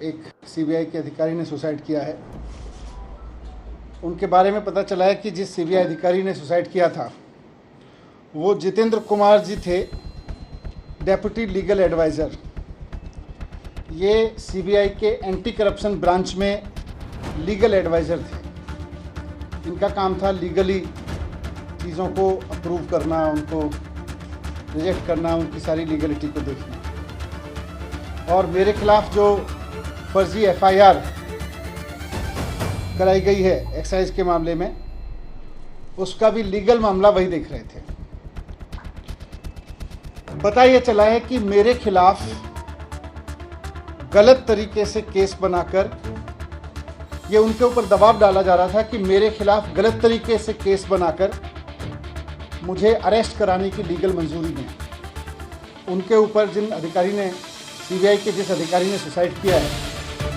एक सीबीआई के अधिकारी ने सुसाइड किया है। उनके बारे में पता चला है कि जिस सीबीआई अधिकारी ने सुसाइड किया था वो जितेंद्र कुमार जी थे, डेप्यूटी लीगल एडवाइज़र। ये सीबीआई के एंटी करप्शन ब्रांच में लीगल एडवाइज़र थे। इनका काम था लीगली चीज़ों को अप्रूव करना, उनको रिजेक्ट करना, उनकी सारी लीगलिटी को देखना। और मेरे खिलाफ जो फर्जी एफआईआर कराई गई है एक्साइज के मामले में, उसका भी लीगल मामला वही देख रहे थे। पता ये चला है कि मेरे खिलाफ गलत तरीके से केस बनाकर ये उनके ऊपर दबाव डाला जा रहा था कि मेरे खिलाफ गलत तरीके से केस बनाकर मुझे अरेस्ट कराने की लीगल मंजूरी दें। उनके ऊपर जिन अधिकारी ने, सीबीआई के जिस अधिकारी ने सुसाइड किया है,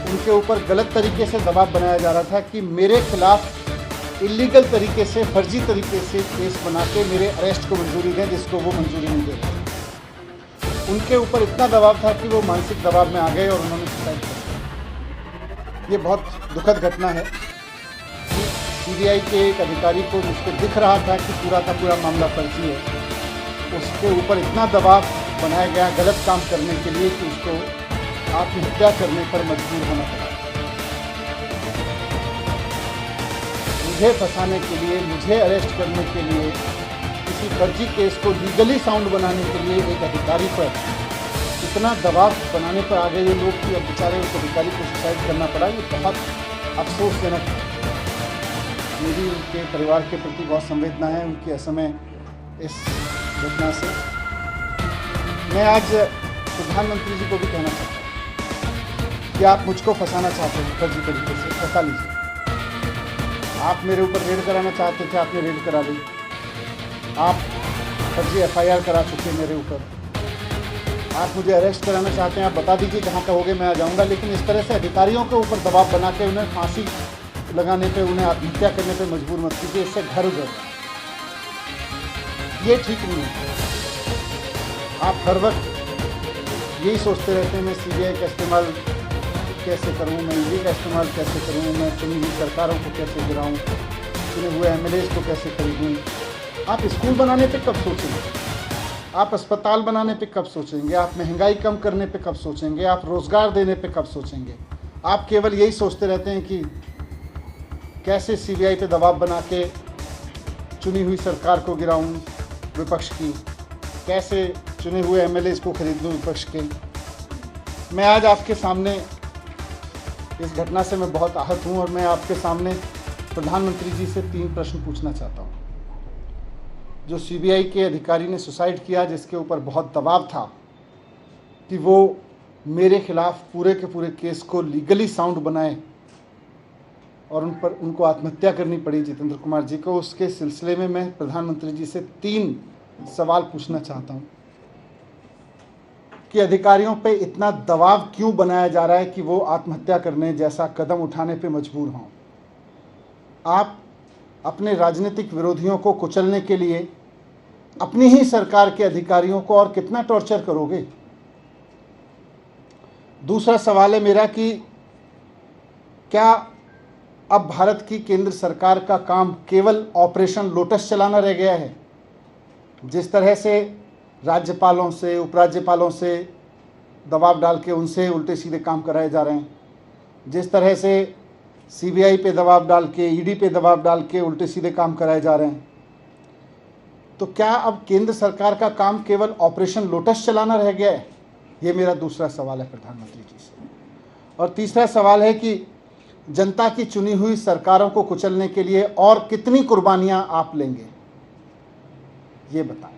उनके ऊपर गलत तरीके से दबाव बनाया जा रहा था कि मेरे खिलाफ इलीगल तरीके से, फर्जी तरीके से केस बना के मेरे अरेस्ट को मंजूरी दें, जिसको वो मंजूरी नहीं दे रहे। उनके ऊपर इतना दबाव था कि वो मानसिक दबाव में आ गए और उन्होंने सुसाइड कर दिया। ये बहुत दुखद घटना है कि सीबीआई के एक अधिकारी को, जिसको दिख रहा था कि पूरा का पूरा मामला फर्जी है, उसके ऊपर इतना दबाव बनाया गया गलत काम करने के लिए कि उसको आत्महत्या करने पर मजबूर होना पड़ा। मुझे फंसाने के लिए, मुझे अरेस्ट करने के लिए, किसी फर्जी केस को लीगली साउंड बनाने के लिए एक अधिकारी पर इतना दबाव बनाने पर आ गए ये लोग कि अब बेचारे उस अधिकारी को सुसाइड करना पड़ा। ये बहुत अफसोसजनक है। मेरी उनके परिवार के प्रति बहुत संवेदना है, उनके असमय इस घटना से। मैं आज प्रधानमंत्री जी को भी कहना चाहता हूँ कि आप मुझको फंसाना चाहते हैं फर्जी तरीके से, फंसा लीजिए। आप मेरे ऊपर रेड कराना चाहते थे, आपने रेड करा ली। आप फर्जी एफआईआर करा चुके मेरे ऊपर। आप मुझे अरेस्ट कराना चाहते हैं, आप बता दीजिए कहाँ कहोगे, मैं आ जाऊँगा। लेकिन इस तरह से अधिकारियों के ऊपर दबाव बना के उन्हें फांसी लगाने पे, उन्हें आत्महत्या करने पे मजबूर मत कीजिए। इससे घर उजड़, ये ठीक नहीं है। आप हर वक्त यही सोचते रहते हैं मैं सीबीआई का इस्तेमाल कैसे करूं, मैं ईडी का इस्तेमाल कैसे करूं, मैं चुनी हुई सरकारों को कैसे गिराऊं, चुने हुए एमएलएज को कैसे खरीदूं। आप स्कूल बनाने पे कब सोचेंगे? आप अस्पताल बनाने पे कब सोचेंगे? आप महंगाई कम करने पे कब सोचेंगे? आप रोज़गार देने पे कब सोचेंगे? आप केवल यही सोचते रहते हैं कि कैसे सीबीआई पे दबाव बना के चुनी हुई सरकार को गिराऊं विपक्ष की, कैसे चुने हुए एमएलएज को खरीद लूं विपक्ष के। मैं आज आपके सामने, इस घटना से मैं बहुत आहत हूं और मैं आपके सामने प्रधानमंत्री जी से 3 प्रश्न पूछना चाहता हूं। जो सीबीआई के अधिकारी ने सुसाइड किया, जिसके ऊपर बहुत दबाव था कि वो मेरे खिलाफ पूरे के पूरे केस को लीगली साउंड बनाए और उनको आत्महत्या करनी पड़ी जितेंद्र कुमार जी को, उसके सिलसिले में मैं प्रधानमंत्री जी से 3 सवाल पूछना चाहता हूं कि अधिकारियों पे इतना दबाव क्यों बनाया जा रहा है कि वो आत्महत्या करने जैसा कदम उठाने पे मजबूर हों। आप अपने राजनीतिक विरोधियों को कुचलने के लिए अपनी ही सरकार के अधिकारियों को और कितना टॉर्चर करोगे? दूसरा सवाल है मेरा कि क्या अब भारत की केंद्र सरकार का काम केवल ऑपरेशन लोटस चलाना रह गया है? जिस तरह से राज्यपालों से, उपराज्यपालों से दबाव डाल के उनसे उल्टे सीधे काम कराए जा रहे हैं, जिस तरह से सीबीआई पे दबाव डाल के, ईडी पे दबाव डाल के उल्टे सीधे काम कराए जा रहे हैं, तो क्या अब केंद्र सरकार का काम केवल ऑपरेशन लोटस चलाना रह गया है? ये मेरा दूसरा सवाल है प्रधानमंत्री जी से। और तीसरा सवाल है कि जनता की चुनी हुई सरकारों को कुचलने के लिए और कितनी कुर्बानियां आप लेंगे, ये बताएं।